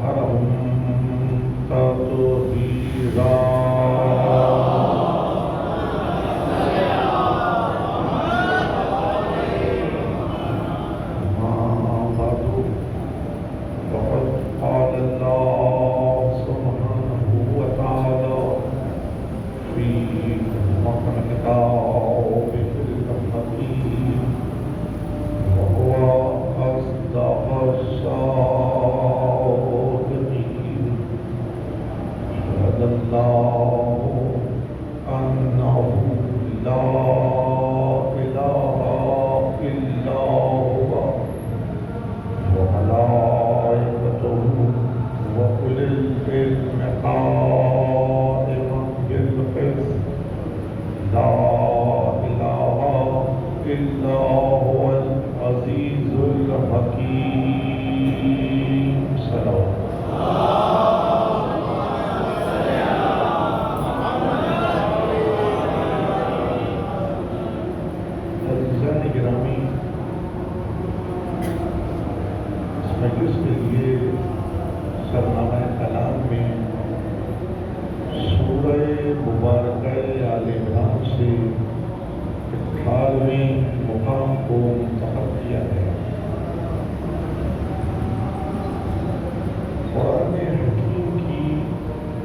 وطهرهم تطهيرا.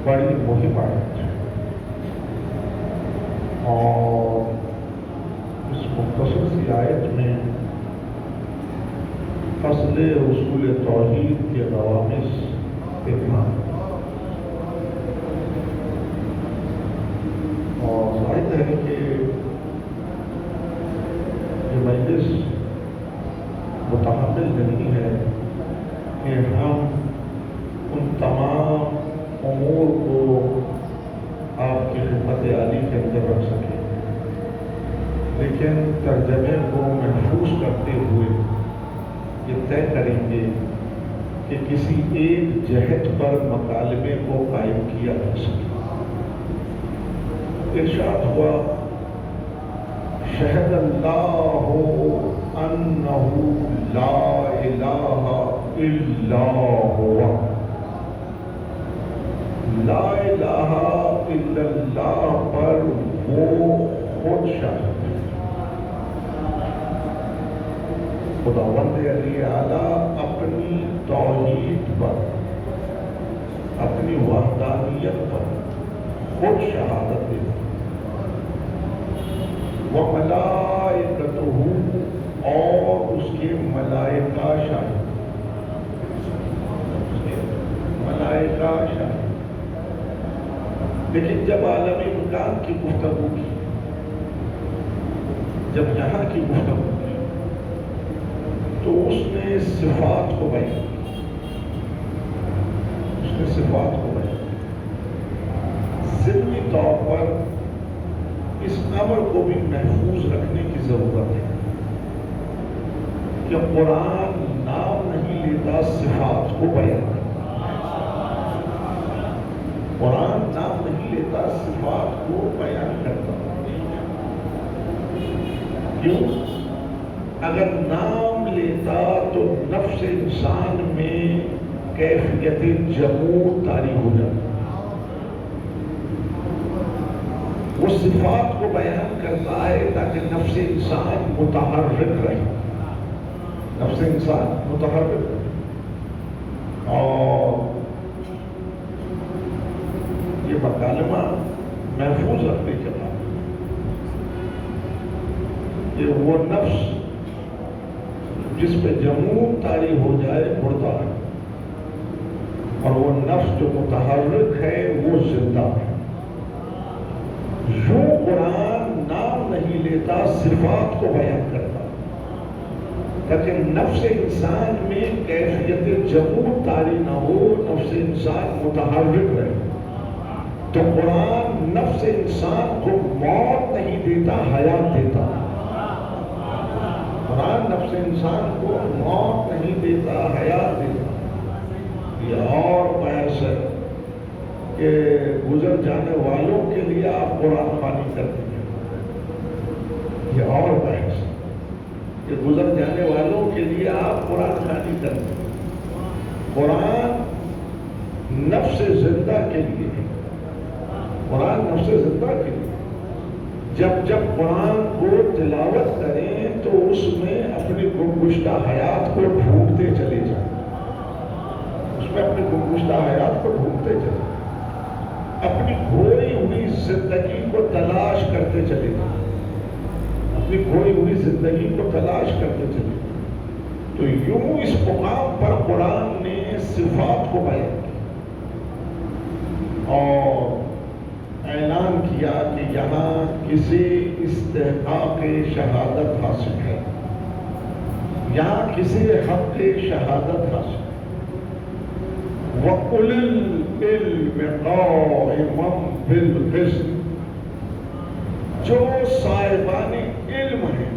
بڑی مہم آیت ہے اور اس مختصر سی آیت میں فصل اصول توحید کے نوامس اتمام اور ظاہر ہے کہ یہ مجلس متحمل نہیں ہے کہ ہم ان تمام امور کو آپ کی خدمت عالی کے اندر رکھ سکیں، لیکن ترجمے کو محفوظ کرتے ہوئے یہ طے کریں گے کہ کسی ایک جہت پر مکالمے کو قائم کیا جا سکے۔ ارشاد ہوا شہد اللہ انہ لا الہ الا ہوا، لا الہ الا اللہ پر وہ خود شاہد ہے۔ خداوند علی اعلیٰ اپنی توحید پر، اپنی وحدانیت پر خود شہادت دیتا، وملائکتہ اور اس کے ملائکہ شاہد، ملائکہ شاہد۔ لیکن جب عالم مکان کی گفتگو کی، جب یہاں کی گفتگو کی، تو اس نے صفات کو بیان کی، اس نے صفات کو بیان کی۔ ضمنی طور پر اس امر کو بھی محفوظ رکھنے کی ضرورت ہے کہ قرآن نام نہیں لیتا صفات کو بیان کرتا، قرآن نام نہیں لیتا صفات کو بیان کرتا۔ کیوں؟ اگر نام لیتا تو نفس انسان میں کیفیت جمود طاری ہو جاتی۔ وہ صفات کو بیان کرتا ہے تاکہ نفس انسان متحرک رہے، نفس انسان متحرک رہے۔ اور یہ مکالمہ محفوظ رکھنے کے بعد کہ وہ نفس جس پہ جمود طاری ہو جائے مردہ ہے، اور وہ نفس جو متحرک ہے وہ زندہ ہے۔ یوں قرآن نام نہیں لیتا صفات کو بیان کرتا تاکہ نفس انسان میں کیفیت جمود طاری نہ ہو، نفس انسان متحرک رہے۔ تو قرآن نفس انسان کو موت نہیں دیتا، حیات دیتا۔ قرآن نفس انسان کو موت نہیں دیتا، حیات دیتا۔ یہ اور بحث ہے کہ گزر جانے والوں کے لیے آپ قرآن خوانی کرتے ہیں، یہ اور بحث ہے کہ گزر جانے والوں کے لیے آپ قرآن خوانی کرتے ہیں۔ قرآن نفس زندہ کے لیے ہے، قرآن نفس زندہ کے لیے۔ جب قرآن کو تلاوت کریں تو اس میں اپنی گمگشتہ حیات کو ڈھونڈتے چلے جائیں، اس میں اپنی گمگشتہ حیات کو ڈھونڈتے چلے جائیں، اپنی کھوئی ہوئی زندگی کو تلاش کرتے چلے جائیں، اپنی کھوئی ہوئی زندگی کو تلاش کرتے چلے جائیں۔ تو یوں اس مقام پر قرآن نے صفات کو بیان کیا اور اعلان کیا کہ یہاں کسی استحقاق شہادت حاصل ہے، یہاں کسی حق شہادت حاصل ہے۔ وَأُولِي الْعِلْمِ قَائِمًا بِالْقِسْطِ، جو صاحبان علم ہیں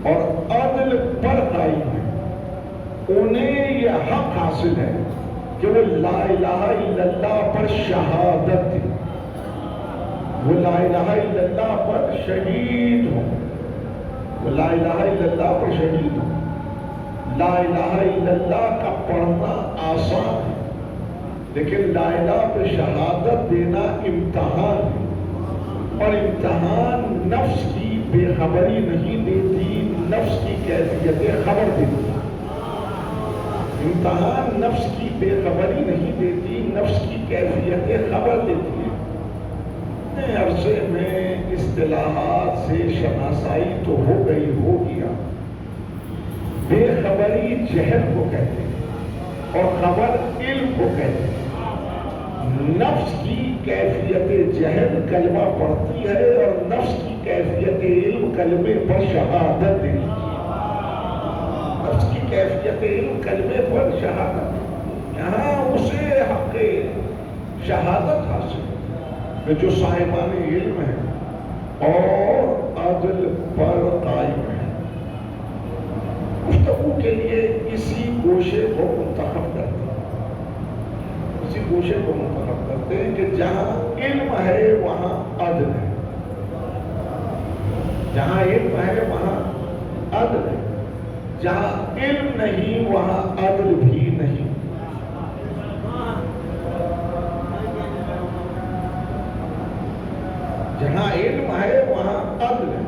اور عدل پر قائم ہیں، انہیں یہ حق حاصل ہے کہ وہ لا الہ الا اللہ پر شہادت دیں، وہ لا الہ الا اللہ پر شہید ہوں، وہ لا الہ الا اللہ پر شہید ہوں۔ لا الہ الا اللہ کا پڑھنا آسان ہے، لیکن لا الہ پہ شہادت دینا امتحان ہے، اور امتحان نفس کی بے خبری نہیں دیتی، نفس کی کیفیت خبر دیتی ہے۔ امتحان نفس کی بے خبری نہیں دیتی، نفس کی کیفیت خبر دیتی ہے۔ عرصے میں اصطلاحات سے شناسائی تو ہو گیا۔ بے خبری جہل کو کہتے ہیں اور خبر علم کو کہتے ہیں۔ نفس کی کیفیت جہل کلمہ پڑھتی ہے اور نفس کی کیفیت علم کلمے پر شہادت دیتی ہے۔ نفس کی کیفیت علم کلمے پر شہادت، یہاں اسے حق شہادت حاصل ہے کہ جو صاحبان علم ہیں اور عدل پر قائم ہیں۔ گفتگو کے لیے اسی گوشے کو منتخب کرتے ہیں، اسی گوشے کو منتخب کرتے ہیں کہ جہاں علم ہے وہاں عدل ہے، جہاں علم ہے وہاں عدل ہے، جہاں علم نہیں وہاں عدل بھی نہیں۔ جہاں علم ہے وہاں عدل ہے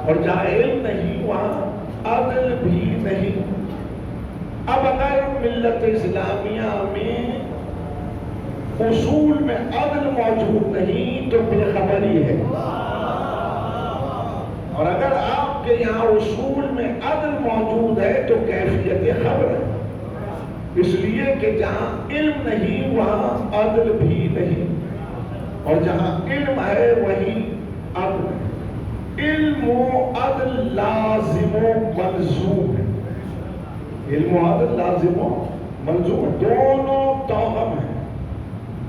اور جہاں علم نہیں وہاں عدل بھی نہیں۔ اب اگر ملت اسلامیہ میں اصول میں عدل موجود نہیں تو بے خبری ہے، اور اگر آپ کے یہاں اصول میں عدل موجود ہے تو کیفیت خبر ہے، اس لیے کہ جہاں علم نہیں وہاں عدل بھی نہیں، اور جہاں علم ہے وہیں عدل ہے۔ علم و عدل لازم و ملزوم ہے، علم و عدل لازم و ملزوم ہے، دونوں توأم ہیں،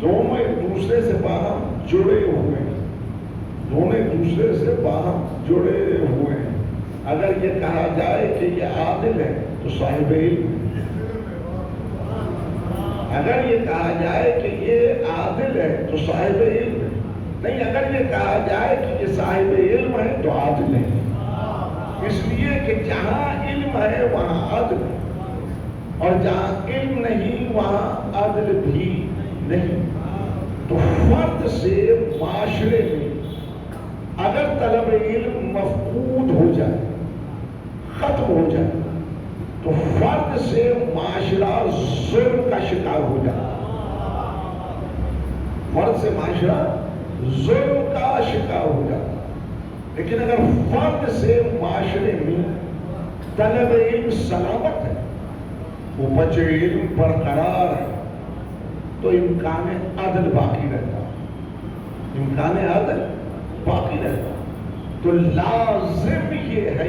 دونوں ایک دوسرے سے باہم جڑے ہوئے ہیں، دونوں ایک دوسرے سے باہم جڑے ہوئے ہیں۔ اگر یہ کہا جائے کہ یہ عادل ہے تو صاحب علم ہے، اگر یہ کہا جائے کہ یہ عادل ہے تو صاحب علم ہے، نہیں اگر یہ کہا جائے کہ یہ صاحب علم ہے تو عادل ہے، اس لیے کہ جہاں علم ہے وہاں عدل ہے اور جہاں علم نہیں وہاں عدل بھی نہیں۔ تو فرد سے معاشرے میں اگر طلب علم مفقود ہو جائے، ختم ہو جائے، تو فرد سے معاشرہ ظلم کا شکار ہو جائے، فرد سے معاشرہ ظلم کا شکار ہو جائے۔ لیکن اگر فرد سے معاشرے میں طلب علم سلامت ہے، وہ بچے علم برقرار ہے، تو امکان عدل باقی رہتا ہے، امکان عدل باقی رہتا ہے۔ تو لازم یہ ہے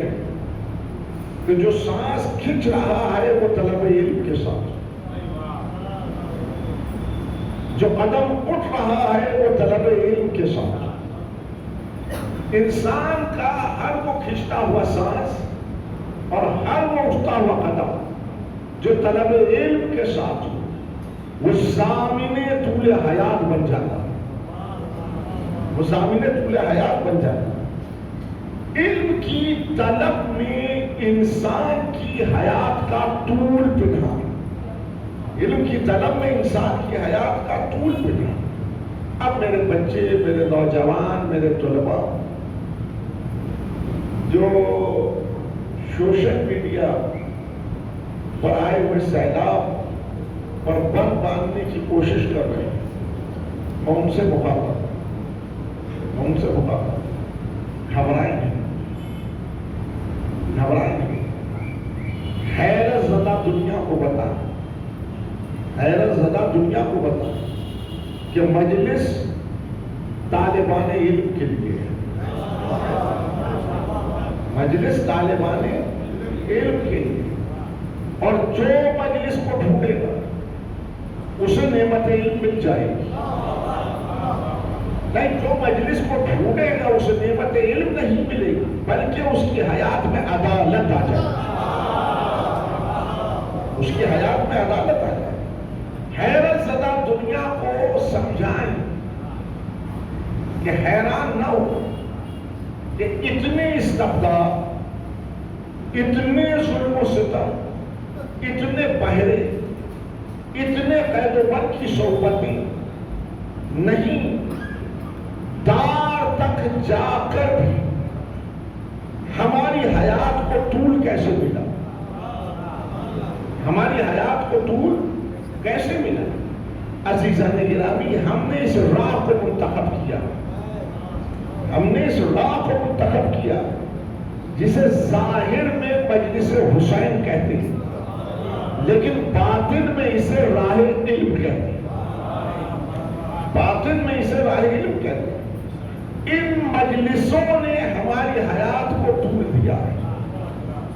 کہ جو سانس کھنچ رہا ہے وہ طلب علم کے ساتھ، جو قدم اٹھ رہا ہے وہ طلب علم کے ساتھ۔ انسان کا ہر وہ کھنچتا ہوا سانس اور ہر وہ اٹھتا ہوا قدم جو طلب علم کے ساتھ ہو، وہ ضامن طول حیات بن جاتا ہے، وہ ضامن طول حیات بن جاتا ہے۔ علم کی طلب میں انسان کی حیات کا طول پنہاں، علم کی طلب میں انسان کی حیات کا طول ملا۔ اب میرے بچے، میرے نوجوان، میرے طلباء جو سوشل میڈیا پر آئے ہوئے سیلاب پر بند باندھنے کی کوشش کر رہے ہیں، میں ان سے مخاطب گھبرائیں نہیں، حیرت زدہ دنیا کو بتا کہ مجلس طالبان علم کے لیے ہے، مجلس طالبان علم کے لیے، اور جو مجلس کو ڈھونڈے گا اسے نعمت علم مل جائے گی، نہیں جو مجلس کو ڈھونڈے گا اسے نعمت علم نہیں ملے گی، بلکہ اس کی حیات میں عدالت آ جائے گی، اس کی حیات میں عدالت آ جائے گی۔ حیرت زدہ دنیا کو سمجھائیں کہ حیران نہ ہو کہ اتنے استبداد، اتنے ظلم و ستم، اتنے بہرے، اتنے قید و بند کی صحبتیں نہیں، دار تک جا کر بھی ہماری حیات کو طول کیسے ملا؟ ہماری حیات کو طول کیسے ملا؟ عزیزان گرامی، ہم نے اس راہ کو منتخب کیا، ہم نے اس راہ کو منتخب کیا جسے ظاہر میں مجلس حسین کہتے ہیں، لیکن باطن میں اسے راہ علم کہتے ہیں، باطن میں اسے راہ علم کہتے ہیں۔ ان مجلسوں نے ہماری حیات کو طول دیا ہے،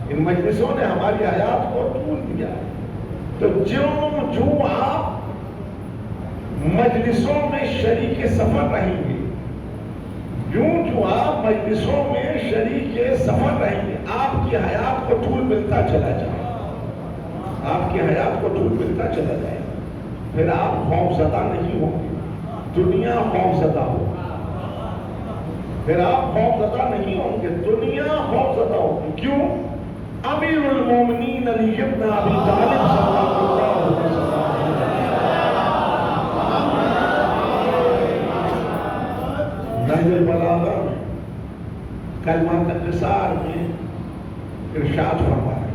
ان مجلسوں نے ہماری حیات کو طول دیا ہے۔ تو جو آپ مجلسوں میں شریک سفر رہیں گے، جو آپ مجلسوں میں شریک سفر رہیں گے، آپ کی حیات کو طول ملتا چلا جائے، آپ کی حیات کو طول ملتا چلا جائے، پھر آپ خوفزدہ نہیں ہوں گے، دنیا خوفزدہ ہوگی، پھر آپ خوفزدہ نہیں ہوں گے، دنیا خوفزدہ ہوگی۔ کیوں؟ امیر المومنین علی ابن ابی طالب صلی اللہ علیہ وسلم نہج البلاغہ کلمات النثار میں ارشاد فرمایا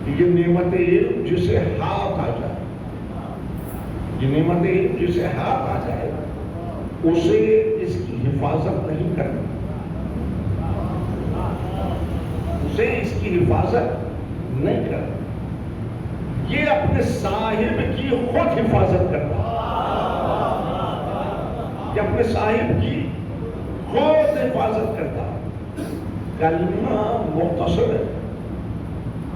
کہ یہ نعمت علم جسے ہاتھ آ جائے، یہ نعمت علم جسے ہاتھ آ جائے اسے اس کی حفاظت نہیں کرنی، اسے اس کی حفاظت نہیں کرنی، یہ اپنے صاحب کی خود حفاظت کرتا ہے، یہ اپنے صاحب کی خود حفاظت کرتا ہے۔ کلمہ مختصر ہے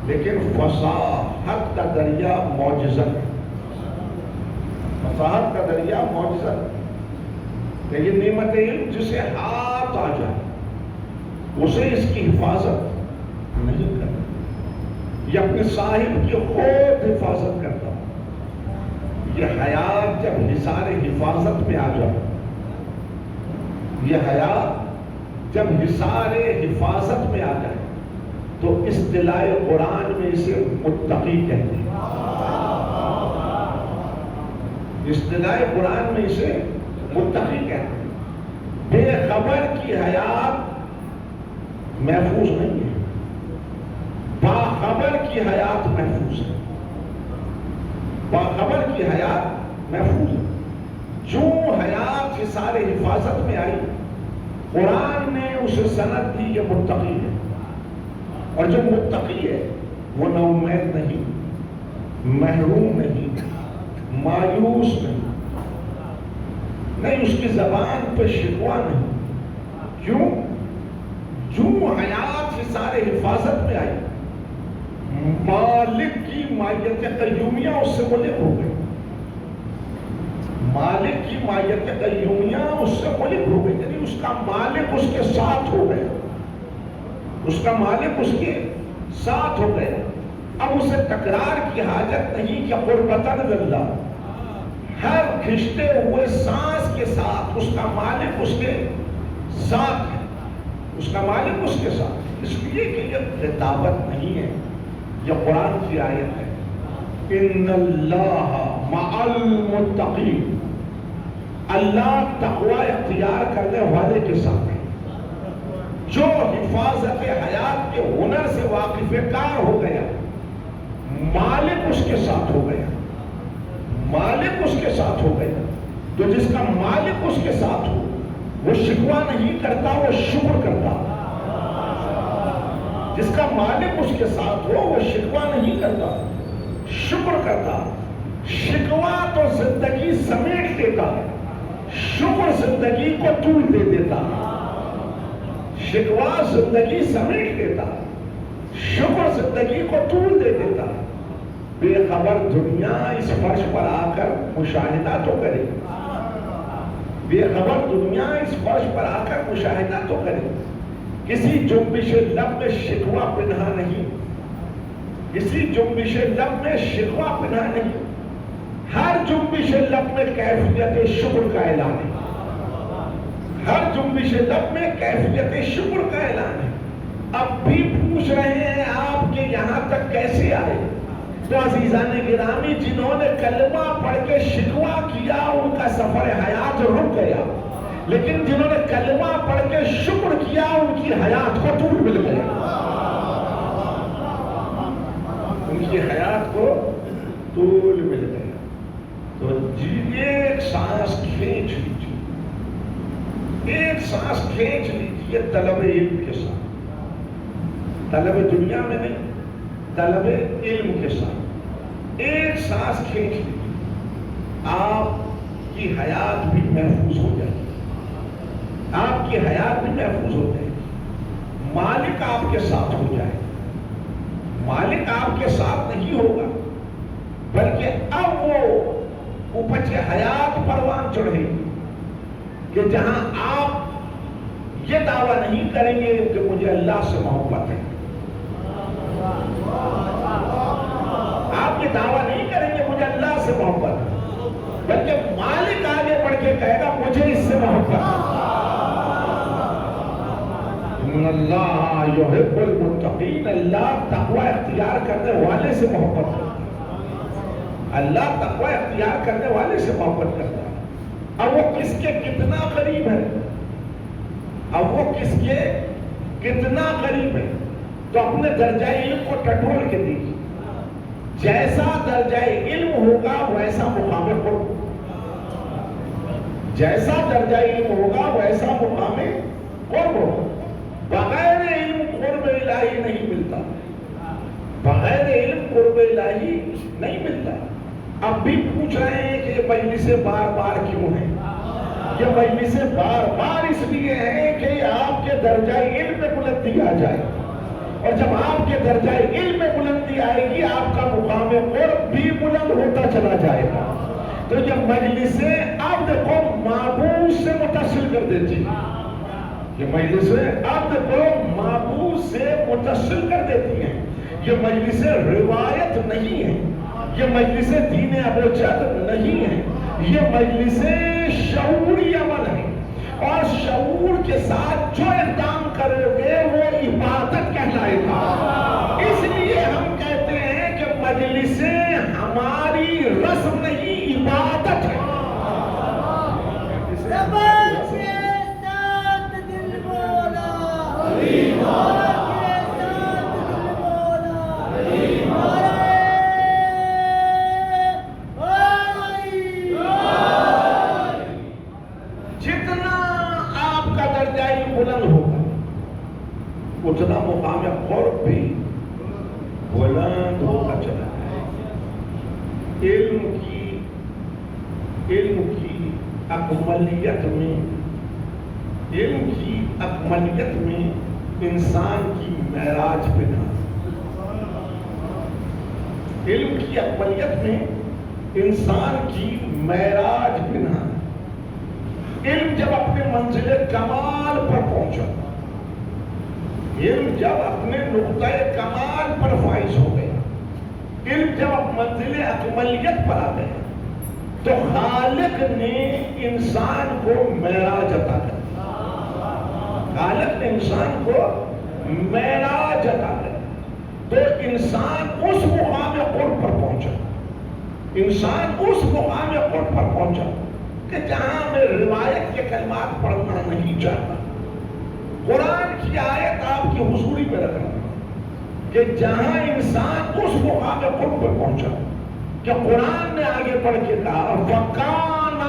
لیکن فصاحت کا دریا معجزہ ہے، فصاحت کا دریا معجزہ ہے۔ کہ یہ نعمت علم جسے ہاتھ آ جائے اسے اس کی حفاظت نہیں کرتا، یہ اپنے صاحب کی خود حفاظت کرتا۔ یہ حیات جب حصار حفاظت میں آ جائے، یہ حیات جب حصار حفاظت میں آ جائے تو اصطلاح قرآن میں اسے متقی کہتے ہیں، اصطلاح قرآن میں اسے متقی کہتے ہیں۔ بے خبر کی حیات محفوظ نہیں ہے، باخبر کی حیات محفوظ ہے، باخبر کی حیات محفوظ ہے۔ جو حیات حصار حفاظت میں آئی قرآن نے اسے سند دی کہ متقی ہے، اور جو متقی ہے وہ نا امید نہیں، محروم نہیں، مایوس نہیں، اس کی زبان پہ شکوہ نہیں۔ کیوں؟ جو حیات حصار حفاظت میں آئی مالک کی مائیت قیومیہ اس سے ملک ہو گئی، مالک کی مائیت قیومیہ اس سے ملک ہو گئی، یعنی اس کا مالک اس کے ساتھ ہو گیا، اس کا مالک اس کے ساتھ ہو گیا۔ اب اسے تکرار کی حاجت نہیں کہ قربتاً للہ، ہر کھنچتے ہوئے سانس کے ساتھ اس کا مالک اس کے ساتھ ہے، اس کا مالک اس کے ساتھ، اس لیے کہ یہ خطابت نہیں ہے، یہ قرآن کی آیت ہے، ان اللہ مع المتقین، اللہ تقوی اختیار کرنے والے کے ساتھ ہے۔ جو حفاظت حیات کے ہنر سے واقف کار ہو گیا، مالک اس کے ساتھ ہو گیا، مالک اس کے ساتھ ہو گیا۔ تو جس کا مالک اس کے ساتھ ہو وہ شکوہ نہیں کرتا، وہ شکر کرتا۔ جس کا مالک اس کے ساتھ ہو وہ شکوہ نہیں کرتا، شکر کرتا۔ شکوہ تو زندگی سمیٹ دیتا ہے، شکر زندگی کو طول دے دیتا۔ شکوہ زندگی سمیٹ دیتا، شکر زندگی کو طول دے دیتا۔ بے خبر دنیا اس فرش پر آ کر مشاہدہ تو کرے، بے خبر دنیا اس فرش پر آ کر مشاہدہ تو کرے۔ کسی جنبش لب میں شکوہ پنہا نہیں، کسی جنبش لب میں شکوہ پنہا نہیں، ہر جنبش لب میں کیفیت شکر کا اعلان ہے، ہر جنبش لب میں کیفیت شکر کا اعلان ہے۔ اب بھی پوچھ رہے ہیں آپ کہ یہاں تک کیسے آئے؟ تو عزیزان گرامی، جنہوں نے کلمہ پڑھ کے شکوہ کیا ان کا سفر حیات رک گیا، لیکن جنہوں نے کلمہ پڑھ کے شکر کیا ان کی حیات کو طول مل گیا، ان کی حیات کو طول مل گیا۔ تو ایک سانس کھینچ لیجیے، ایک سانس کھینچ لیجیے طلب علم کے ساتھ، طلب دنیا میں نہیں، طلب علم کے ساتھ ایک سانس کھینچ لیجیے، آپ کی حیات بھی محفوظ ہو جائے گی، آپ کی حیات بھی محفوظ ہو جائے گی۔ مالک آپ کے ساتھ ہو جائے، مالک آپ کے ساتھ نہیں ہوگا، بلکہ اب وہ اپج حیات پروان چڑھے گی کہ جہاں آپ یہ دعویٰ نہیں کریں گے کہ مجھے اللہ سے محبت ہے، آپ یہ دعویٰ نہیں کریں گے مجھے اللہ سے محبت ہے، بلکہ مالک آگے بڑھ کے کہے گا مجھے اس سے محبت ہے۔ ان اللہ یحب المتقین، اللہ تقوی اختیار کرنے والے سے محبت کرتا ہے، اللہ تقوی اختیار کرنے والے سے محبت کرتا ہے۔ اب وہ کس کے کتنا قریب ہے، اب وہ کس کے کتنا قریب ہے، تو اپنے درجہ علم کو ٹٹول کے دیکھیے، جیسا درجہ علم ہوگا ویسا مقام قرب، جیسا درجہ علم ہوگا ویسا مقام قرب ہوگا۔ بغیر علم قرب الہی نہیں ملتا، بغیر علم قرب الہی نہیں ملتا۔ اب بھی پوچھ رہے ہیں کہ یہ مجلسیں بار بار کیوں ہیں؟ یہ مجلسیں بار بار اس لیے ہیں کہ آپ کے درجہ علم میں بلندی آ جائے، اور جب آپ کے درجہ علم میں بلندی آئے گی آپ کا مقام قرب بھی بلند ہوتا چلا جائے گا۔ تو یہ مجلسیں عبد کو معبود سے متصل کر دیتی ہیں، یہ مجلسیں عبد کو معبود سے متصل کر دیتی ہیں۔ یہ مجلسیں روایت نہیں ہیں، یہ مجلسیں دین ابوجہل نہیں ہیں، یہ مجلسیں شعوری عمل ہیں، اور شعور کے ساتھ جو اقدام کرو گے وہ عبادت کہلائے گا۔ اس لیے ہم کہتے ہیں کہ مجلسیں ہماری رسم نہیں، عبادت ہے۔ اتنا مقام قرب بھی بلند ہوتا چلا ہے۔ علم کی اکملیت میں، علم کی اکملیت میں انسان کی معراج بنا، علم کی اکملیت میں انسان کی معراج بنا۔ علم جب اپنے منزل کمال پر پہنچا، علم جب اپنے نقطہ کمال پر فائز ہو گیا، علم جب منزل اکملیت پر آ گیا، تو خالق نے انسان کو معراج عطا کر دیا، خالق نے انسان کو معراج عطا کر دیا، تو انسان اس مقام قرب پر پہنچا۔ انسان اس مقام قرب پر پہنچا کہ جہاں میں روایت کے کلمات پڑھنا نہیں چاہتا، قرآن کی آیت آپ کی حضوری میں رکھ رہا ہوں کہ جہاں انسان اس مقام قرب پر پہنچا کہ قرآن نے آگے پڑھ کے کہا فَكَانَ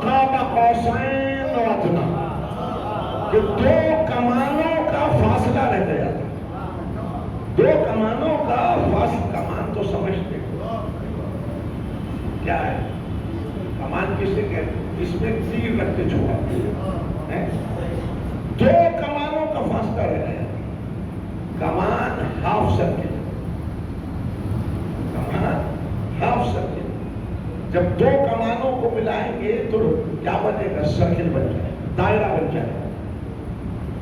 قَابَ قَوْسَيْنِ أَوْ أَدْنَىٰ، کہ دو کمانوں کا فاصلہ رہ گیا تھا. دو کمانوں کا فاصلہ، کمان تو سمجھتے کیا ہے؟ کمان کسے کہتے ہیں؟ جس میں تیر رکھ کے چھوڑا ہے. دو کمانوں کا فاصلہ رہ گیا. کمان ہاف سرکل، کمان ہاف سرکل. جب دو کمانوں کو ملائیں گے تو کیا بنے گا؟ سرکل بن جائے، دائرہ بن جائے.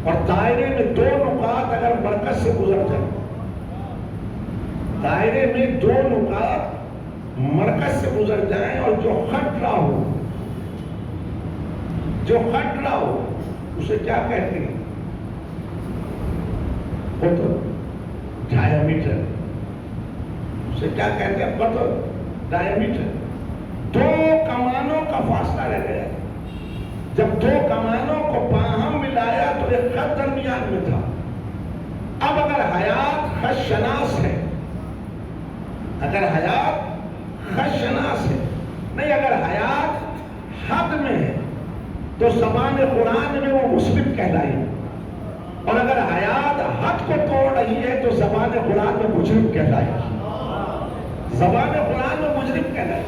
اور دائرے میں دو نقاط اگر مرکز سے گزر جائیں، دائرے میں دو نقاط مرکز سے گزر جائیں اور جو ہٹ رہا ہو، جو ہٹ رہا ہو اسے کیا کہتے ہیں؟ قطر، ڈائیمیٹر. اسے کیا کہتے ہیں؟ قطر، ڈائیمیٹر. دو کمانوں کا فاصلہ رہ گیا. جب دو کمانوں کو باہم ملایا تو ایک خط درمیان میں تھا. اب اگر حیات خط شناس ہے، اگر حیات خط شناس ہے نہیں، اگر حیات حد میں ہے تو زبان قرآن میں وہ مسلم کہلائے، اور اگر حیات حد کو توڑ رہی ہے تو زبان قرآن میں مجرم کہلائے. زبان قرآن میں مجرم کہلائے.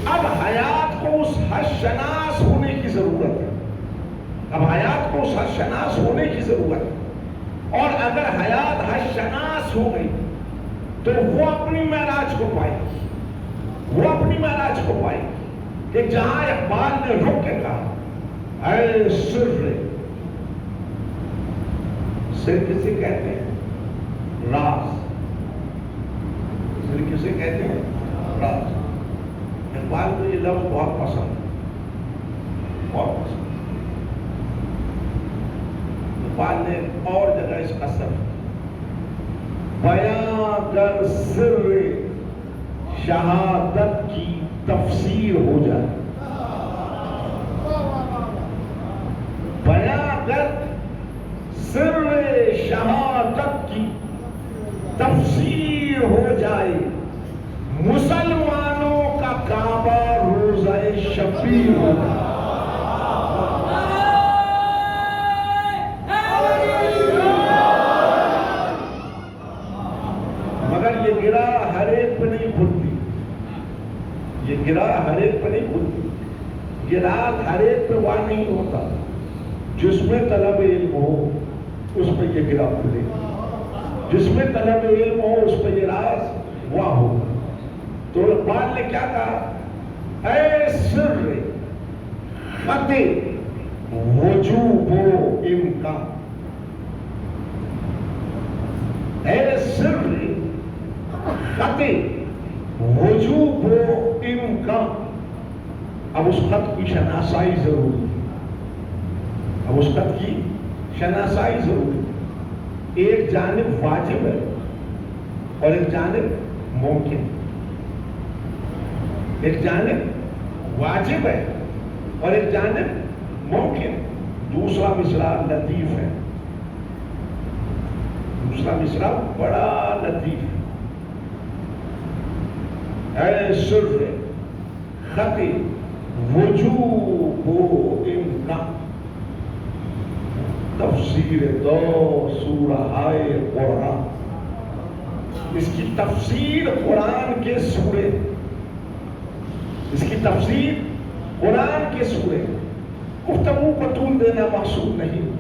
اب حیات کو اس حد شناس ہونے کی ضرورت ہے. اب حیات کو اس حد شناس ہونے کی ضرورت ہے. اور اگر حیات حد شناس ہو گئی تو وہ اپنی معراج کو پائے، وہ اپنی معراج کو پائے کہ جہاں اقبال نے رک کے کہا اے سر. سر کسے کہتے ہیں؟ راز. سر کسے کہتے ہیں؟ راز. اقبال کو یہ لفظ بہت پسند، بہت پسند. اقبال نے اور جگہ اس کا سر بیاں کر سر شہادت کی تفسیر ہو جائے. بیاں کر سر شہادت کی تفسیر ہو جائے، مسلمانوں کا کعبہ روزہ شبیر ہو جائے. یہ گرا ہر ایک پہ نہیں کھلتی، یہ گرا ہر ایک پہ نہیں کھلتی. یہ راز ہر ایک پہ واہ نہیں ہوتا. جس میں طلب علم ہو اس پہ یہ گرا کھلے، جس میں طلب علم ہو اس پہ یہ راز واہ ہو. تو اقبال نے کیا کہا؟ اے سر خط وجوب و امکان، اے سر خط وجوب و امکان. اب اس خط کی شناسائی ضروری ہے. اب اس خط کی شناسائی ضروری ہے. ایک جانب واجب ہے اور ایک جانب ممکن. ایک جانب واجب ہے اور ایک جانب ممکن. دوسرا مصرع لطیف ہے، دوسرا مصرع بڑا لطیف ہے. اے سر خط وجوب و امکان، تفسیر دو سورہ قرآن. اس کی تفسیر قرآن کے سورے، اس کی تفسیر قرآن کے سورے. گفتگو کو طول دینا مقصود نہیں.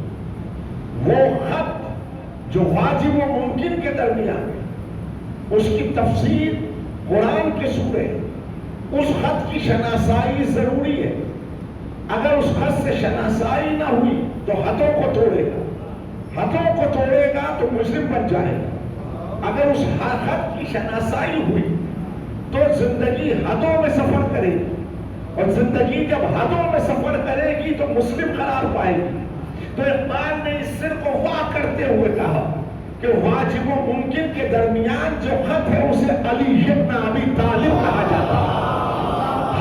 وہ خط جو واجب و ممکن کے درمیان ہے، اس کی تفسیر قرآن کے سورے. اس خط کی شناسائی ضروری ہے. اگر اس خط سے شناسائی نہ ہوئی تو ہاتھوں کو توڑے گا، ہاتھوں کو توڑے گا تو مسلم بن جائے گا. اگر اس خط کی شناسائی ہوئی تو زندگی ہاتھوں میں سفر کرے گی، اور زندگی جب ہاتھوں میں سفر کرے گی تو مسلم قرار پائے گی. تو اقبال نے اس سر کو واہ کرتے ہوئے کہا کہ واجب و ممکن کے درمیان جو خط ہے اسے علی ابن ابی طالب کہا جاتا ہے۔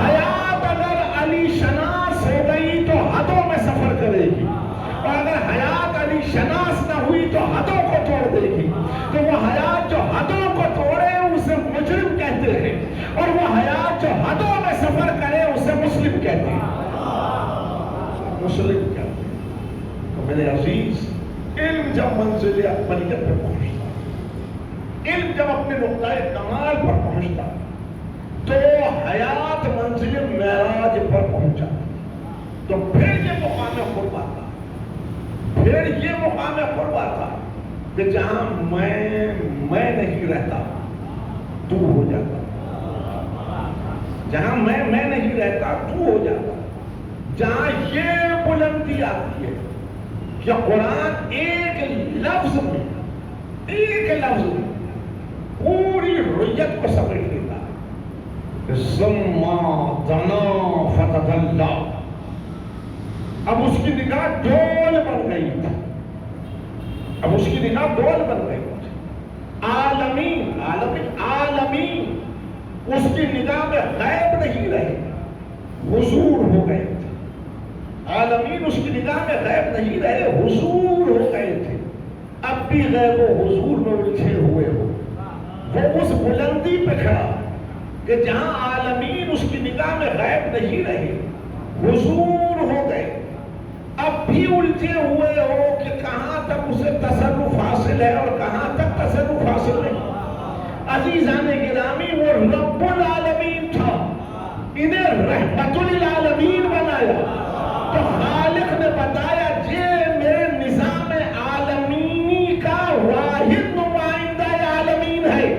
حیات اگر علی شناس ہو گئی تو حدوں میں سفر کرے گی، اور اگر حیات علی شناس نہ ہوئی تو حدوں کو توڑ دے گی۔ تو وہ حیات جو حدوں کو توڑے اسے مجرم کہتے ہیں، اور وہ حیات جو حدوں میں سفر کرے اسے مسلم کہتے ہیں، مسلم کہتے ہیں۔ تو میرے عزیز، علم جب منزل اکملیت پہ پہنچتا، علم جب اپنے نقطۂ کمال پر پہنچتا، تو حیات منزل معراج پر پہنچا، تو پھر یہ مقام قرب آتا، پھر یہ مقام قرب آتا کہ جہاں میں نہیں رہتا تو ہو جاتا، جہاں میں نہیں رہتا تو ہو جاتا، جہاں یہ بلندی آتی ہے کہ قرآن ایک لفظ میں پوری رویت کو سمجھ لیتا ہے۔ ثم دنا فتدلی، اب اس کی نگاہ ڈول بن گئی تھی، اب اس کی نگاہ ڈول بن گئی تھی، عالمین اس کی نگاہ میں غیب نہیں رہے، حضور ہو گئے تھے۔ عالمین اس کی نگاہ میں غیب نہیں رہے، حضور ہو گئے تھے۔ اب بھی غیب و حضور میں الجھے ہوئے ہو، وہ اس بلندی پہ کھڑا کہ جہاں عالمین اس کی نگاہ میں غیب نہیں رہے، حضور ہو گئے، اب بھی الجھے ہوئے ہو کہ کہاں تک اسے تصرف حاصل ہے اور کہاں تک تصرف حاصل نہیں۔ عزیزان گرامی، وہ رب العالمین تھا، انہیں رحمت للعالمین بنایا، تو خالق نے بتایا یہ میرے نظام عالمینی کا واحد نمائندہ عالمین ہے۔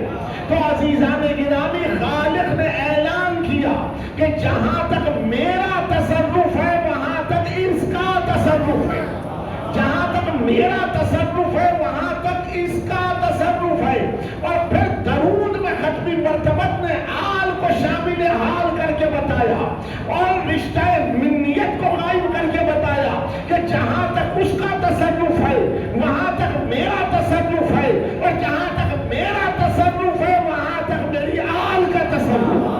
تو عزیزان گرامی، خالق نے اعلان کیا کہ جہاں تک میرا تصرف ہے وہاں تک اس کا تصرف ہے، جہاں تک میرا تصرف ہے وہاں تک اس کا تصرف ہے۔ اور پھر درود میں ختمی مرتبت نے آل کو شامل حال کر کے بتایا، اور رشتہ منیت کو قائم کر کے بتایا کہ جہاں تک اس کا تصرف ہے وہاں تک میرا تصرف ہے، اور جہاں تک میرا تصرف ہے وہاں تک میری آل کا تصرف ہے۔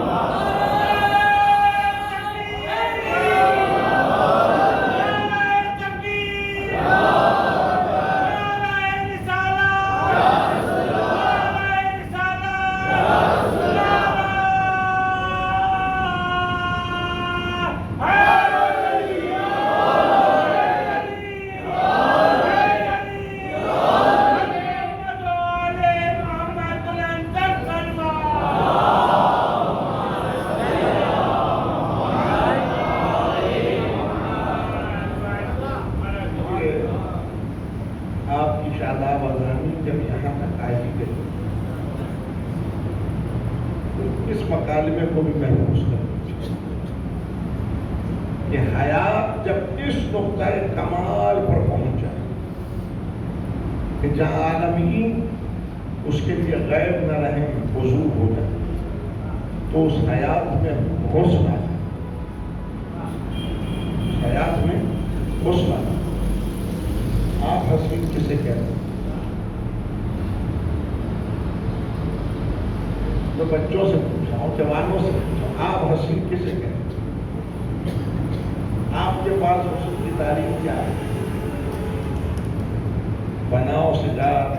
مکالمے کو بھی محفوظ کرنا کہ حیات جب اس نقطۂ کمال پر پہنچ جائے کہ جہاں عالمین اس کے لیے غیب نہ رہے، حضور ہو جائے، تو اس حیات میں حسن آ جائے، اس حیات میں حسن آ جائے۔ آپ حسین کسے کہتے ہیں؟ تو بچوں سے پوچھا ہوں، جوانوں سے پوچھا، آپ حسین کسے کہتے ہیں؟ آپ کے پاس حسن کی تعریف کیا ہے؟ بناؤ سجاد،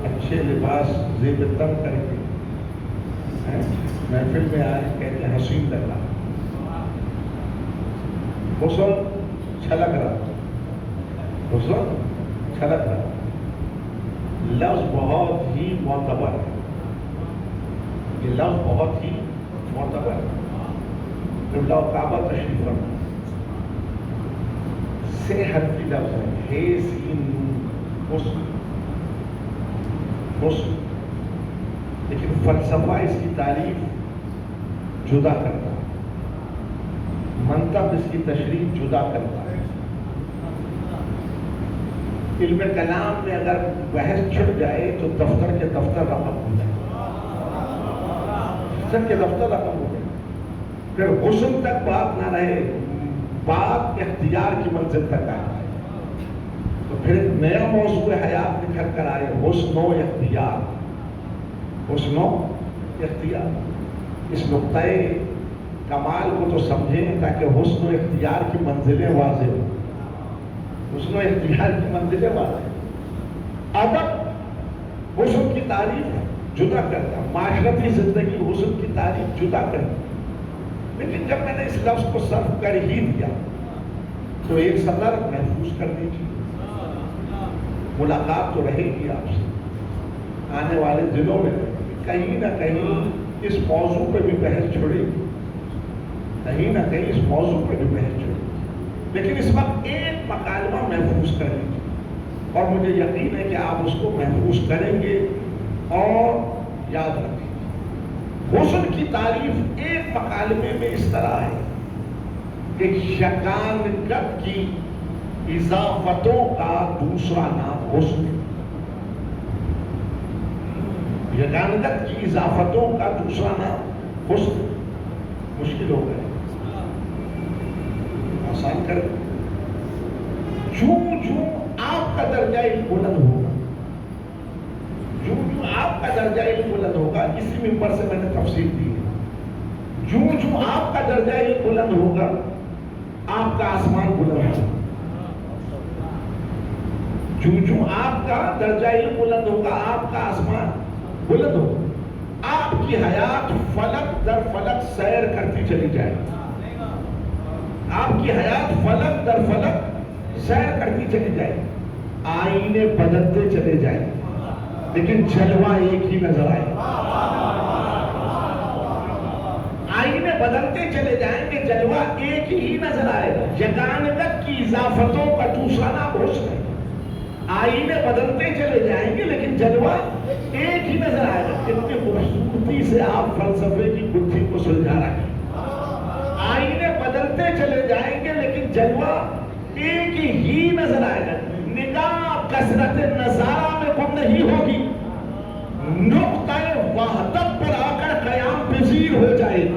اچھے لباس زیب تن کر کے محفل میں آج کہتے ہیں حسین لگ رہا، حسن چھلک رہا، حسن چھلک رہا۔ لفظ بہت ہی معتبر ہے، یہ لفظ بہت ہی معتبر ہے۔ جب لو کعبہ تشریف فرما، سے حرفی لفظ ہے، ہے سین حسن، حسن، لیکن فلسفہ اس کی تعریف جدا کرتا ہے، منطق اس کی تشریح جدا کرتا ہے۔ علم کلام میں اگر بحث چھڑ جائے تو دفتر کے دفتر رقم ہو جائے، دفتر کے دفتر رقم ہو جائے، پھر حسن تک بات نہ رہے، بات اختیار کی منزل تک آ جائے۔ تو پھر ایک نیا موضوع حیات نکل کر آئے، حسن و اختیار. حسن و اختیار. اس نقطۂ کمال کو تو سمجھیں تاکہ حسن و اختیار کی منزلیں واضح ہوں. حسن و اختیار کی منزلیں واضح. ادب حسن کی تعریف جدا کرتا، معاشرتی زندگی حسن کی تعریف جدا کرتی. لیکن جب میں نے اس لفظ کو صرف کر ہی دیا تو ایک سطر محفوظ کر دیجیے. ملاقات تو رہے گی آپ سے آنے والے دنوں میں، کہیں نہ کہیں اس موضوع پہ بھی بحث چھڑے گی، کہیں نہ کہیں اس موضوع پہ بھی بحث چھڑے گی. لیکن اس وقت ایک مکالمہ محفوظ کر لیجیے اور مجھے یقین ہے کہ آپ اس کو محفوظ کریں گے اور یاد رکھیں گے. حسن کی تعریف ایک مکالمے میں اس طرح ہے کہ یگانگت کی اضافتوں کا دوسرا نام حسن. یگانگت کی اضافتوں کا دوسرا نام حسن. مشکل ہو گئے، آسان کر. جو آپ کا درجہ بلند ہوگا، جو آپ کا درجہ بلند ہوگا، اسی ممبر سے میں نے تفصیل دی ہے. جو آپ کا درجہ بلند ہوگا آپ کا آسمان بلند ہوگا. جو آپ کا درجہ بلند ہوگا آپ کا آسمان بلند ہوگا. آپ کی حیات فلک در فلک سیر کرتی چلی جائے. آپ کی حیات فلک در فلک سیر کرتی چلی جائے. آئینے بدلتے چلے جائیں لیکن جلوہ ایک ہی نظر آئے. آئینے بدلتے چلے جائیں گے، جلوہ ایک ہی نظر آئے. یگانگت کی اضافتوں کا دوسرا نام حسن ہے. آئینے بدلتے چلے جائیں گے لیکن جلوہ ایک ہی نظر آئے گا. کتنی خوبصورتی سے آپ فلسفے کی گتھی کو سلجھا رہے ہیں. آئینے بدلتے چلے جائیں گے لیکن جلوہ ایک ہی نظر آئے گا. نگاہ کثرت نظارہ میں گم نہیں ہوگی، نقطۂ وحدت پر آ کر قیام پذیر ہو جائے گی.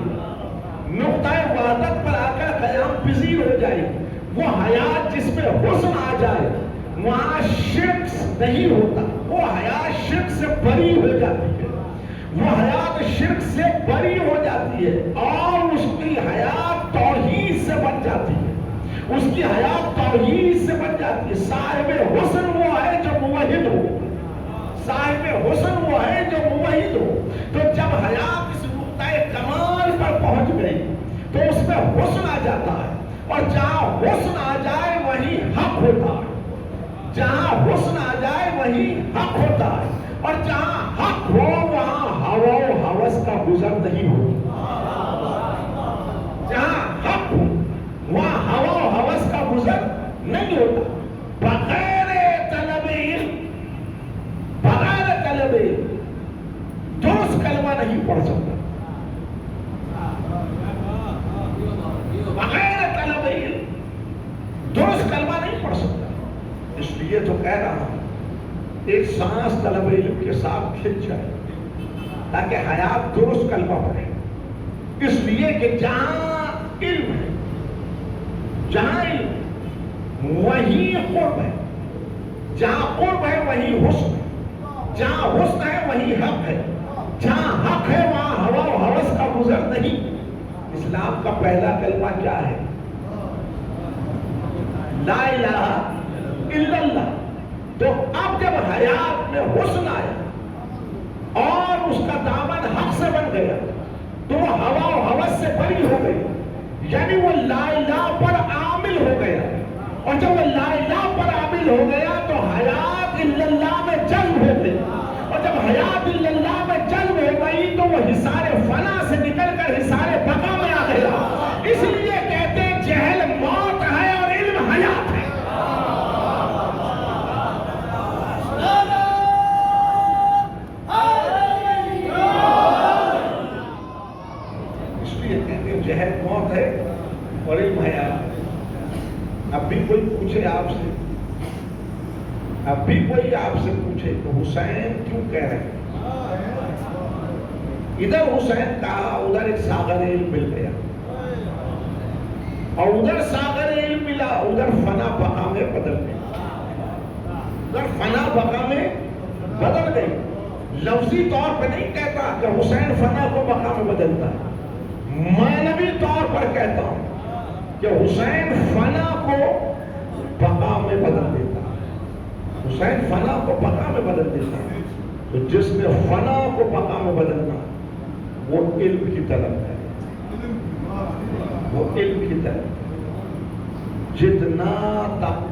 نقطۂ وحدت پر آ کر قیام پذیر ہو جائے گی. وہ حیات جس میں حسن آ جائے وہاں شرک نہیں ہوتا. وہ حیات شرک سے بری ہو جاتی ہے. وہ حیات شرک سے بری ہو جاتی ہے اور اس کی حیات توحید سے بن جاتی ہے. اس کی حیات توحید سے بن جاتی ہے. صاحب حسن وہ ہے جو موحد ہو. صاحب حسن وہ ہے جو موحد ہو. تو جب حیات اس نقطۂ کمال پر پہنچ گئی تو اس میں حسن آ جاتا ہے، اور جہاں حسن آ جائے وہیں حق ہوتا ہے. جہاں حسن آ جائے وہیں حق ہوتا ہے، اور جہاں حق ہو وہاں ہوا و ہوس کا گزر نہیں ہوتا. جہاں حق ہو وہاں ہوا و ہوس کا گزر نہیں ہوتا. بغیر طلب علم، بغیر طلب علم درست کلمہ نہیں پڑھ سکتا. بغیر طلب علم درست کلمہ نہیں پڑھ سکتا. اس لیے تو کہہ رہا ہوں ایک سانس طلب علم کے ساتھ کھنچ جائے تاکہ حیات درست کلمہ پڑھے. اس لیے کہ جہاں علم ہے، جہاں علم وہیں قرب ہے. جہاں قرب ہے وہیں حسن ہے. جہاں حسن ہے وہیں حق ہے. جہاں حق ہے وہاں ہوا و ہوس کا گزر نہیں. اسلام کا پہلا کلمہ کیا ہے؟ لا الہ الا اللہ. تو اب جب حیات میں حسن آیا اور اس کا دامن حق سے بن گیا تو وہ ہوا و ہوس سے بری ہو گئی، یعنی وہ لا الہ پر عامل ہو گیا. اور جب وہ لا الہ پر عامل ہو گیا تو حیات الا اللہ میں جذب ہو گئی. اور جب حیات الا اللہ میں جذب ہو گئی تو وہ حصار فنا سے نکل کر حصار بقا میں آ گیا. اس لیے کہتے ہیں جہل موت ہے اور علم حیات ہے. اس لیے کہتے ہیں جہل موت ہے اور علم حیات ہے. اب بھی کوئی پوچھے آپ سے، اب بھی کوئی آپ سے پوچھے تو حسین کیوں کہہ رہے ہیں؟ ادھر حسین کہا، ادھر ایک ساغر علم مل گیا، اور ادھر ساغر علم ملا، ادھر فنا بقا میں بدل گیا. فنا بقا میں بدل گئی. لفظی طور پہ نہیں کہتا کہ حسین فنا کو بقا میں بدلتا ہے، معنوی طور پر کہتا ہوں کہ حسین فنا کو بقا میں بدل دیتا ہے. حسین فنا کو بقا میں بدل دیتا ہے. تو جس نے فنا کو بقا میں بدلنا وہ علم کی طلب ہے، وہ علم کی طلب. جتنا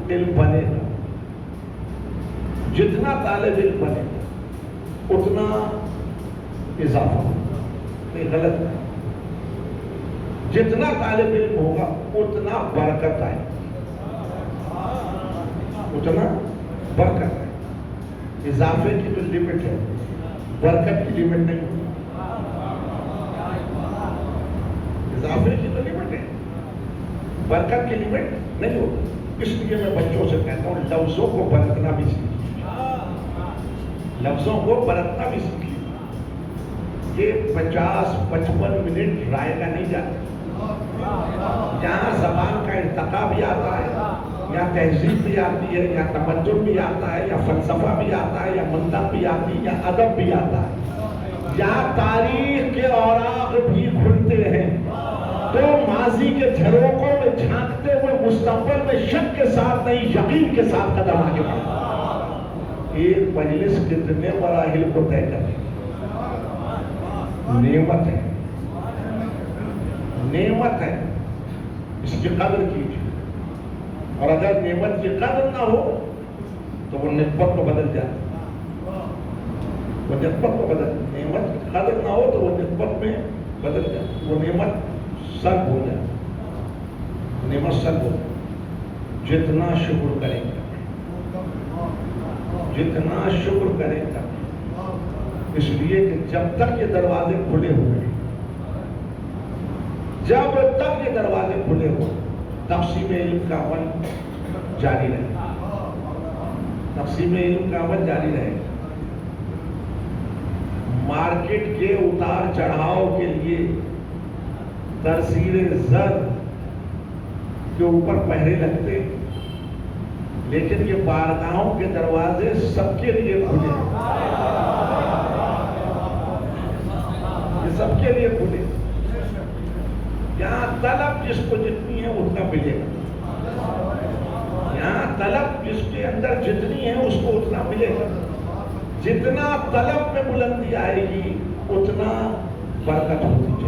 علم بنے گا، جتنا طالب علم بنے گا اتنا اضافہ، یہ غلط ہے. جتنا طالب علم ہوگا اتنا برکت آئے، اتنا برکت ہے. اضافے کی تو لمٹ ہے، برکت کی لمٹ نہیں ہوتی. اضافے کی تو لمٹ ہے، برکت کی لمٹ نہیں ہوتی. اس لیے میں بچوں سے کہتا ہوں لفظوں کو برتنا بھی سیکھیے، لفظوں کو برتنا بھی سیکھیے. یہ 50-55 منٹ رائے کا نہیں جاتا. جہاں زبان کا ارتقا بھی آتا ہے، یا تہذیب بھی آتی ہے، یا تمدن بھی آتا ہے، یا فلسفہ بھی آتا ہے، یا منطق بھی آتی ہے، یا ادب بھی آتا ہے، یہاں تاریخ کے اوراق بھی کھلتے ہیں. تو ماضی کے جھروکوں میں جھانکتے ہوئے مستقبل میں شک کے ساتھ نہیں یقین کے ساتھ قدم آگے بڑھتا. ایک مجلس کتنے مراحل کو طے کرے، نعمت ہے، نعمت ہے. اس کی قدر کیجیے. اور اگر نعمت کی قدر نہ ہو تو وہ نسبت کو بدل جاتی، وہ نسبت کو بدل. نعمت کی قدر نہ ہو تو وہ نسبت میں بدل جاتی، وہ نعمت سلب ہو جاتی، نعمت سلب ہو جاتی. جتنا شکر کریں گے، جتنا شکر کریں گے. اس لیے کہ جب تک یہ دروازے کھلے ہوئے، جب تک یہ دروازے کھلے ہوئے، تقسیم علم کا عمل جاری رہے، تقسیم علم کا عمل جاری رہے. مارکیٹ کے اتار چڑھاؤ کے لیے ترسیل زر کے اوپر پہرے لگتے، لیکن یہ بارگاہوں کے دروازے سب کے لیے کھلے، یہ سب کے لیے کھلے. یہاں طلب جس کو جتنی ہے اتنا ملے گا، یہاں طلب جس کے اندر جتنی ہے اس کو اتنا ملے گا. جتنا طلب میں بلندی آئے گی اتنا برکت ہوتی چلی،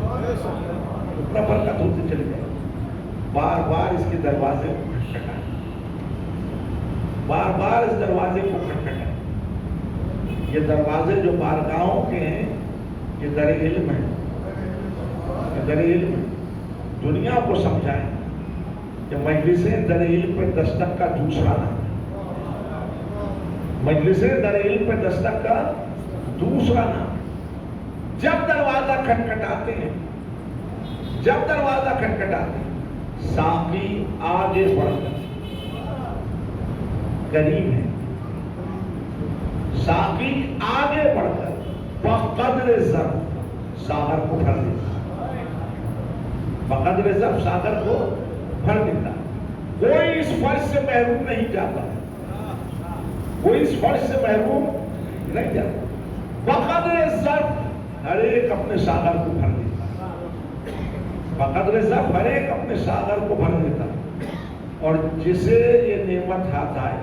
اتنا برکت ہوتی چلی جائے. بار بار اس کے دروازے کو کھٹکھٹائیں، بار بار اس دروازے کو کھٹکھٹائیں. یہ دروازے جو بارگاہوں کے ہیں یہ در علم ہے، یہ در علم ہے. دنیا کو سمجھائیں کہ مجلسیں در علم پر دستک کا دوسرا نام، مجلسیں در علم پر دستک کا دوسرا نام. جب دروازہ کھٹکھٹاتے ہیں، جب دروازہ کھٹکھٹاتے ہیں، ساقی آگے بڑھ کر قریب ہے، ساقی آگے بڑھ کر بقدر ظرف ساغر کو بھر دیتا، بقدر ظرف ساغر کو بھر دیتا. کوئی اس فرض سے محروم نہیں جاتا، کوئی اس فرض سے محروم نہیں جاتا. بقدر ظرف ہر ایک اپنے ساغر کو بھر دیتا، بقدر ظرف ہر ایک اپنے ساغر کو بھر دیتا. اور جسے یہ نعمت ہاتھ آئے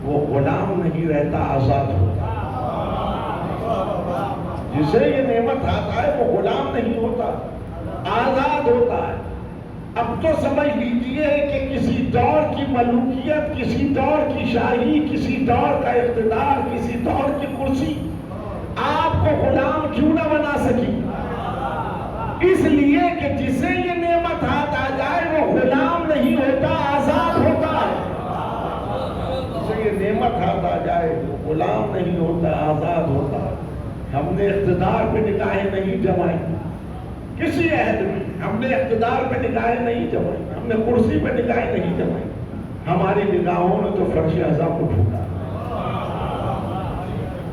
وہ غلام نہیں رہتا، آزاد ہوتا. جسے یہ نعمت ہاتھ آئے وہ غلام نہیں ہوتا، آزاد ہوتا ہے. اب تو سمجھ لیجئے کہ کسی دور کی ملوکیت، کسی دور کی شاہی، کسی دور کا اقتدار، کسی دور کی کرسی آپ کو غلام کیوں نہ بنا سکی. اس لیے کہ جسے یہ نعمت ہاتھ آ جائے وہ غلام نہیں ہوتا، آزاد ہوتا ہے. جسے یہ نعمت ہاتھ آ جائے وہ غلام نہیں ہوتا، آزاد ہوتا ہے. ہم نے اقتدار پہ نگاہیں نہیں جمائی، کسی عہد میں ہم نے اقتدار پہ نگاہیں نہیں جمائی، ہم نے کرسی پہ نگاہیں نہیں جمائی. ہماری نگاہوں نے تو فرش اعظم کو ڈھونڈا،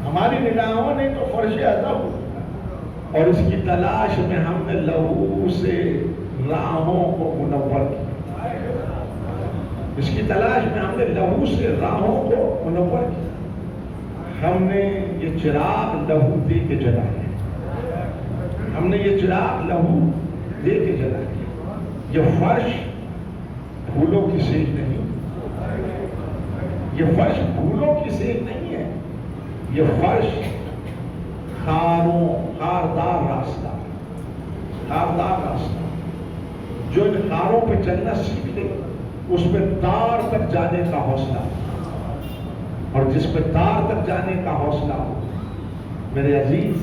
ہماری نگاہوں نے تو فرش اعظم کو ڈھونڈا. اور اس کی تلاش میں ہم نے لہو سے راہوں کو منور کیا، اس کی تلاش میں ہم نے لہو سے راہوں کو منور کیا. ہم نے یہ چراغ لہو دے کے جلائے. ہم نے یہ چراغ لہو دے کے جلائے. یہ فرش پھولوں کی سیج نہیں. یہ فرش پھولوں کی سیج نہیں ہے. یہ فرش خاردار راستہ. خاردار راستہ جو ان خاروں پہ چلنا سیکھ لے اس پہ تار تک جانے کا حوصلہ. اور جس پہ تار تک جانے کا حوصلہ ہو میرے عزیز،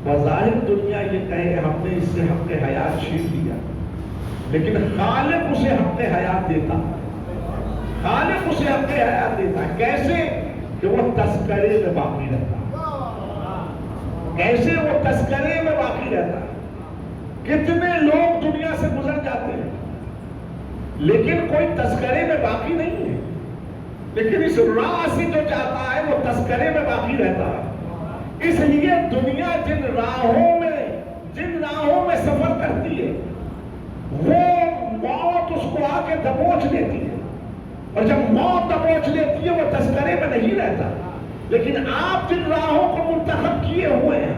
بظاہر دنیا یہ کہے ہم نے اس سے حق حیات چھین لیا، لیکن خالق اسے حق حیات دیتا. خالق اسے حق حیات دیتا ہے. کیسے؟ کہ وہ تذکرے میں باقی رہتا. کیسے وہ تذکرے میں باقی رہتا. کتنے لوگ دنیا سے گزر جاتے ہیں لیکن کوئی تذکرے میں باقی نہیں ہے. لیکن اس راہ سے جو جاتا ہے وہ تذکرے میں باقی رہتا ہے. اس لیے دنیا جن راہوں میں سفر کرتی ہے وہ موت اس کو آ کے دبوچ لیتی ہے. اور جب موت دبوچ لیتی ہے وہ تذکرے میں نہیں رہتا. لیکن آپ جن راہوں کو منتخب کیے ہوئے ہیں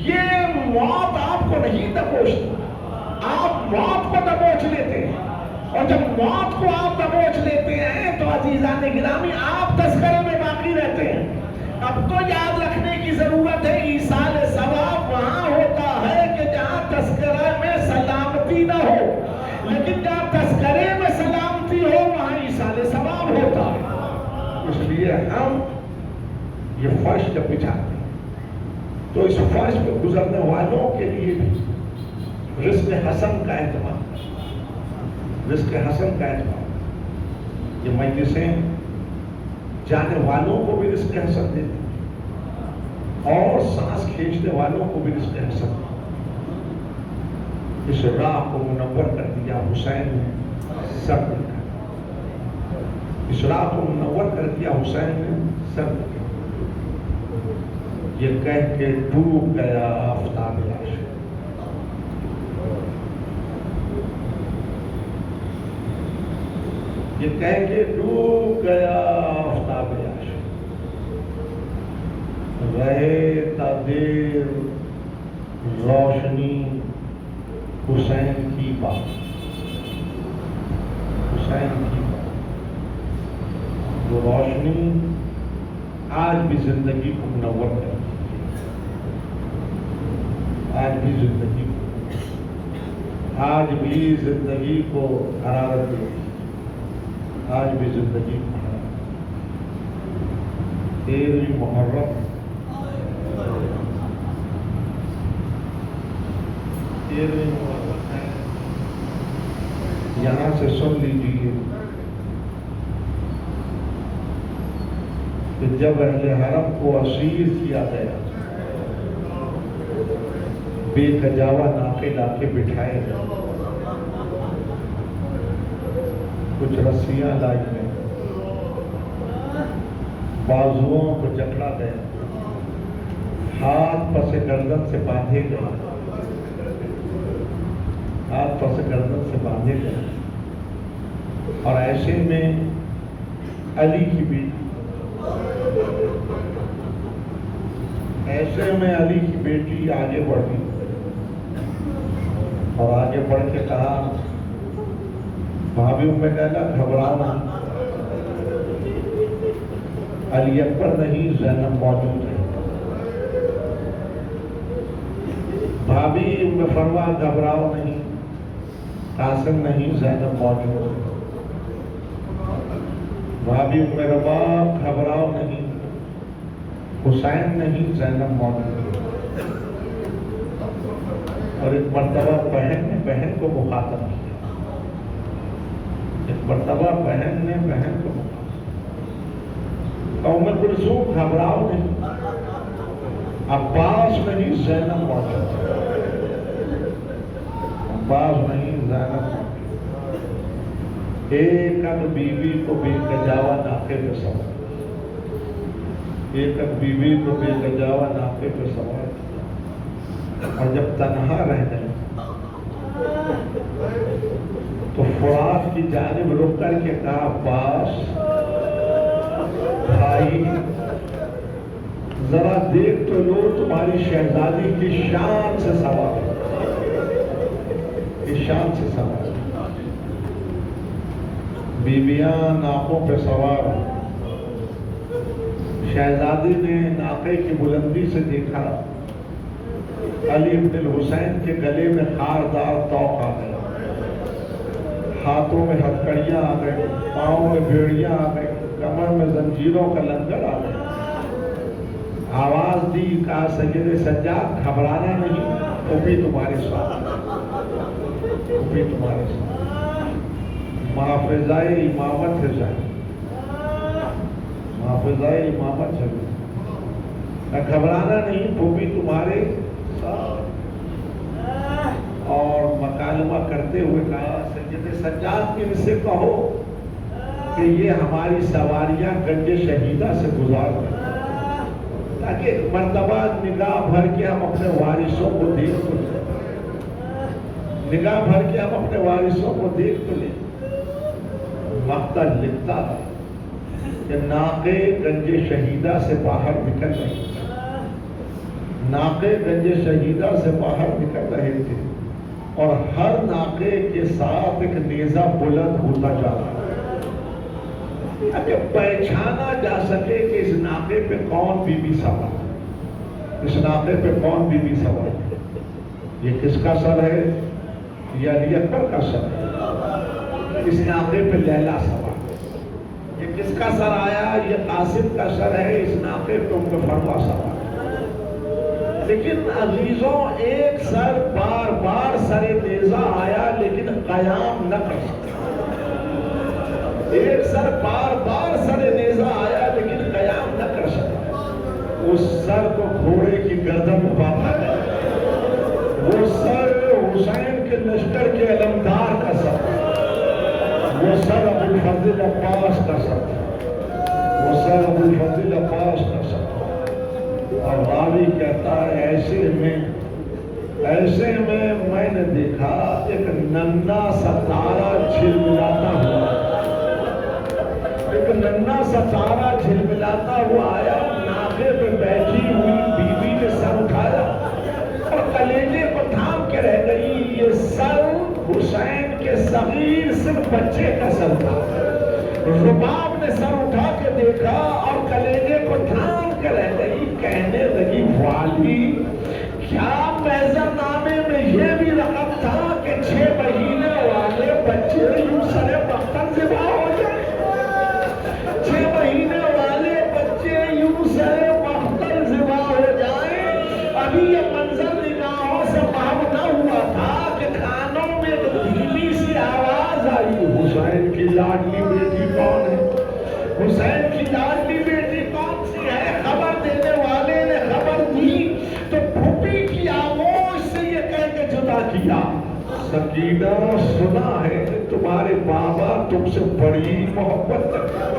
یہ موت آپ کو نہیں دبوچتی. آپ موت کو دبوچ لیتے ہیں. اور جب موت کو آپ دبوچ لیتے ہیں تو عزیزان گرامی آپ تذکرے میں باقی رہتے ہیں. اب تو یاد رکھنے کی ضرورت ہے ایصال ثواب وہاں ہوتا ہے کہ جہاں تذکرے میں سلامتی نہ ہو، لیکن جہاں تذکرے میں سلامتی ہو وہاں ایصال ثواب ہوتا ہے. اس لیے ہم یہ فرش جب بچھاتے ہیں تو اس فرش پہ گزرنے والوں کے لیے بھی رزق حسن کا اہتمام. رزق حسن کا اہتمام. یہ مجلسیں جانے والوں کو بھی رزق حسن دیتی اور سانس کھینچنے والوں کو بھی رزق حسن. اس راہ کو منور کر دیا حسین نے سب نے. اس راہ کو منور کر دیا حسین نے سب نے. یہ کہہ کے ڈوب گیا آفتاب عاشق. یہ کہہ کے ڈوب گیا آفتاب عاشق. رہے تا دیر روشنی حسین کی بات. حسین کی بات وہ روشنی آج بھی زندگی کو منور کرتی. آج بھی زندگی کو حرارت دیتی. آج بھی زندگی کو حرارت. 13 محرم 13 محرم یہاں سے سن لیجیے کہ جب اہل حرم کو اسیر کیا گیا بے کجاوا ناکے لا کے بٹھائے گئے. کچھ رسیاں لائی گئیں. بازوؤں کو جکڑا گیا. ہاتھ پس گردن سے باندھے گئے. ہاتھ پس گردن سے باندھے گئے. اور ایسے میں علی کی بیٹی آگے بڑھی اور آگے بڑھ کے کہا بھابھی ام کہنا گھبراؤ نہیں. علی اکبر نہیں زینب موجود ہے. بھابھی ام فرما گھبراؤ نہیں. قاسم نہیں زینب موجود ہے. بھابھی ام رباب گھبراؤ نہیں. حسین نہیں زینب موجود ہے. اور ایک مرتبہ بہن نے بہن کو مخاطب کیا. ایک مرتبہ بہن نے بہن کو مخاطب. ام کلثوم گھبراؤ نہیں. عباس نہیں زینب موجود ہے. عباس نہیں زینب موجود. ایک اک بیوی کو بے کجاوا ناکے پہ سوار. ایک اک بیوی کو بے کجاوا ناکے پہ سوار. اور جب تنہا رہ گئے تو فرات کی جانب رک کر کے کہا عباس بھائی ذرا دیکھ تو لو تمہاری شہزادی کی شان سے سوال کی شان سے سوال بیویاں ناقوں پہ سوار شہزادی نے ناقے کی بلندی سے دیکھا علی بن الحسین کے گلے میں خاردار طوق آ گیا ہاتھوں میں ہتھکڑیاں آ گئے پاؤں میں بیڑیاں آ گئے کمر میں زنجیروں کا لنگر آ گیا آواز دی کہا سید سجاد گھبرانا نہیں وہ بھی تمہارے ساتھ وہ بھی تمہارے ساتھ محافظائے امامت ہے جائے محافظائے امامت ہے نہ گھبرانا نہیں وہ بھی تمہارے ساتھ اور مکالمہ کرتے ہوئے کہا سید سجاد ان سے کہو کہ یہ ہماری سواریاں گنج شہیدہ سے گزار دیں تاکہ مرتبہ نگاہ بھر کے ہم اپنے وارثوں کو دیکھ تو لیں نگاہ بھر کے ہم اپنے وارثوں کو دیکھ تو لیں مقتل لکھتا ہے کہ ناقے گنج شہیدہ سے باہر نکل رہے تھے ناقے گنج شہیدہ سے باہر نکل رہے تھے اور ہر ناقے کے ساتھ ایک نیزہ بلند ہوتا جا رہا اگر پہچانا جا سکے کہ اس ناقے پہ کون بی بی سوار اس ناقے پہ کون بی بی سوار یہ کس کا سر ہے یہ علی اکبر کا سر ہے اس ناقے پہ لیلا سوار یہ کس کا سر آیا یہ قاسم کا سر ہے اس ناقے پہ ان کو فروا سوار لیکن عزیزوں ایک سر بار بار سر نیزہ آیا لیکن قیام نہ کر سکتا ایک سر بار بار سر نیزہ آیا لیکن قیام نہ کر سکتا اس سر کو گھوڑے کی گردن باندھا وہ سر حسین کے لشکر کے علمدار کا سر وہ سر ابو الفضل عباس کا سر وہ سر ابو الفضل عباس کا سر اور راوی کہتا ہے ایسے میں میں نے دیکھا ایک ننھا سا تارا جھلملاتا ہوا ایک ننھا سا تارا جھلملاتا ہوا آیا ناقے پہ بیٹھی ہوئی بیوی نے سر اٹھایا اور کلیجے کو تھام کے رہ گئی یہ سر حسین کے صغیر صرف بچے کا سر تھا رباب نے سر اٹھا کے دیکھا اور کلیجے کو تھام کے رہ گئی کہنے لگی والی کیا میزر نامے میں یہ بھی رقم تھا کہ 6 مہینے والے بچے یوں سر بختر ذبح ہو جائیں 6 مہینے والے بچے یوں سر بختر ذبح ہو جائیں ابھی یہ منظر نگاہوں سے محو نہ ہوا تھا کہ کانوں میں ایک دھیمی سی آواز آئی حسین کی لاڈلی بیٹی کون ہے حسین کی لاڈلی بیٹی کون سی ہے خبر دینے والے نے خبر دی تو پھوپھی کی آغوش سے یہ کہہ کے جدا کیا سکینہ سنا ہے تمہارے بابا تم سے بڑی محبت کرتے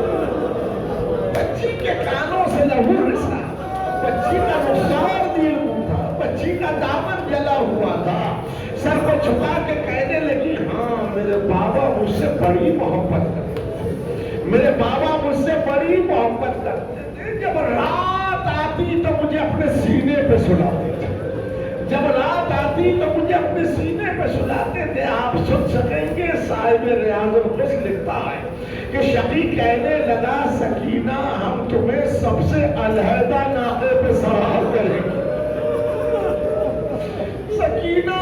بچی کے کانوں سے لہو رسا بچی کا رخسار دل تھا بچی کا دامن جلا ہوا تھا سر کو چھپا کے کہنے لگی ہاں میرے بابا مجھ سے بڑی محبت کرتے میرے بابا مجھ سے بڑی محبت کرتے تھے جب رات آتی تو مجھے اپنے سینے پہ سلاتے تھے جب رات آتی تو مجھے اپنے سینے پہ سلاتے تھے آپ سن سکیں گے صاحب ریاض القدس لکھتا ہے کہ شقی کہنے لگا سکینہ ہم تمہیں سب سے علیحدہ ناقے پہ سوار کریں گے سکینہ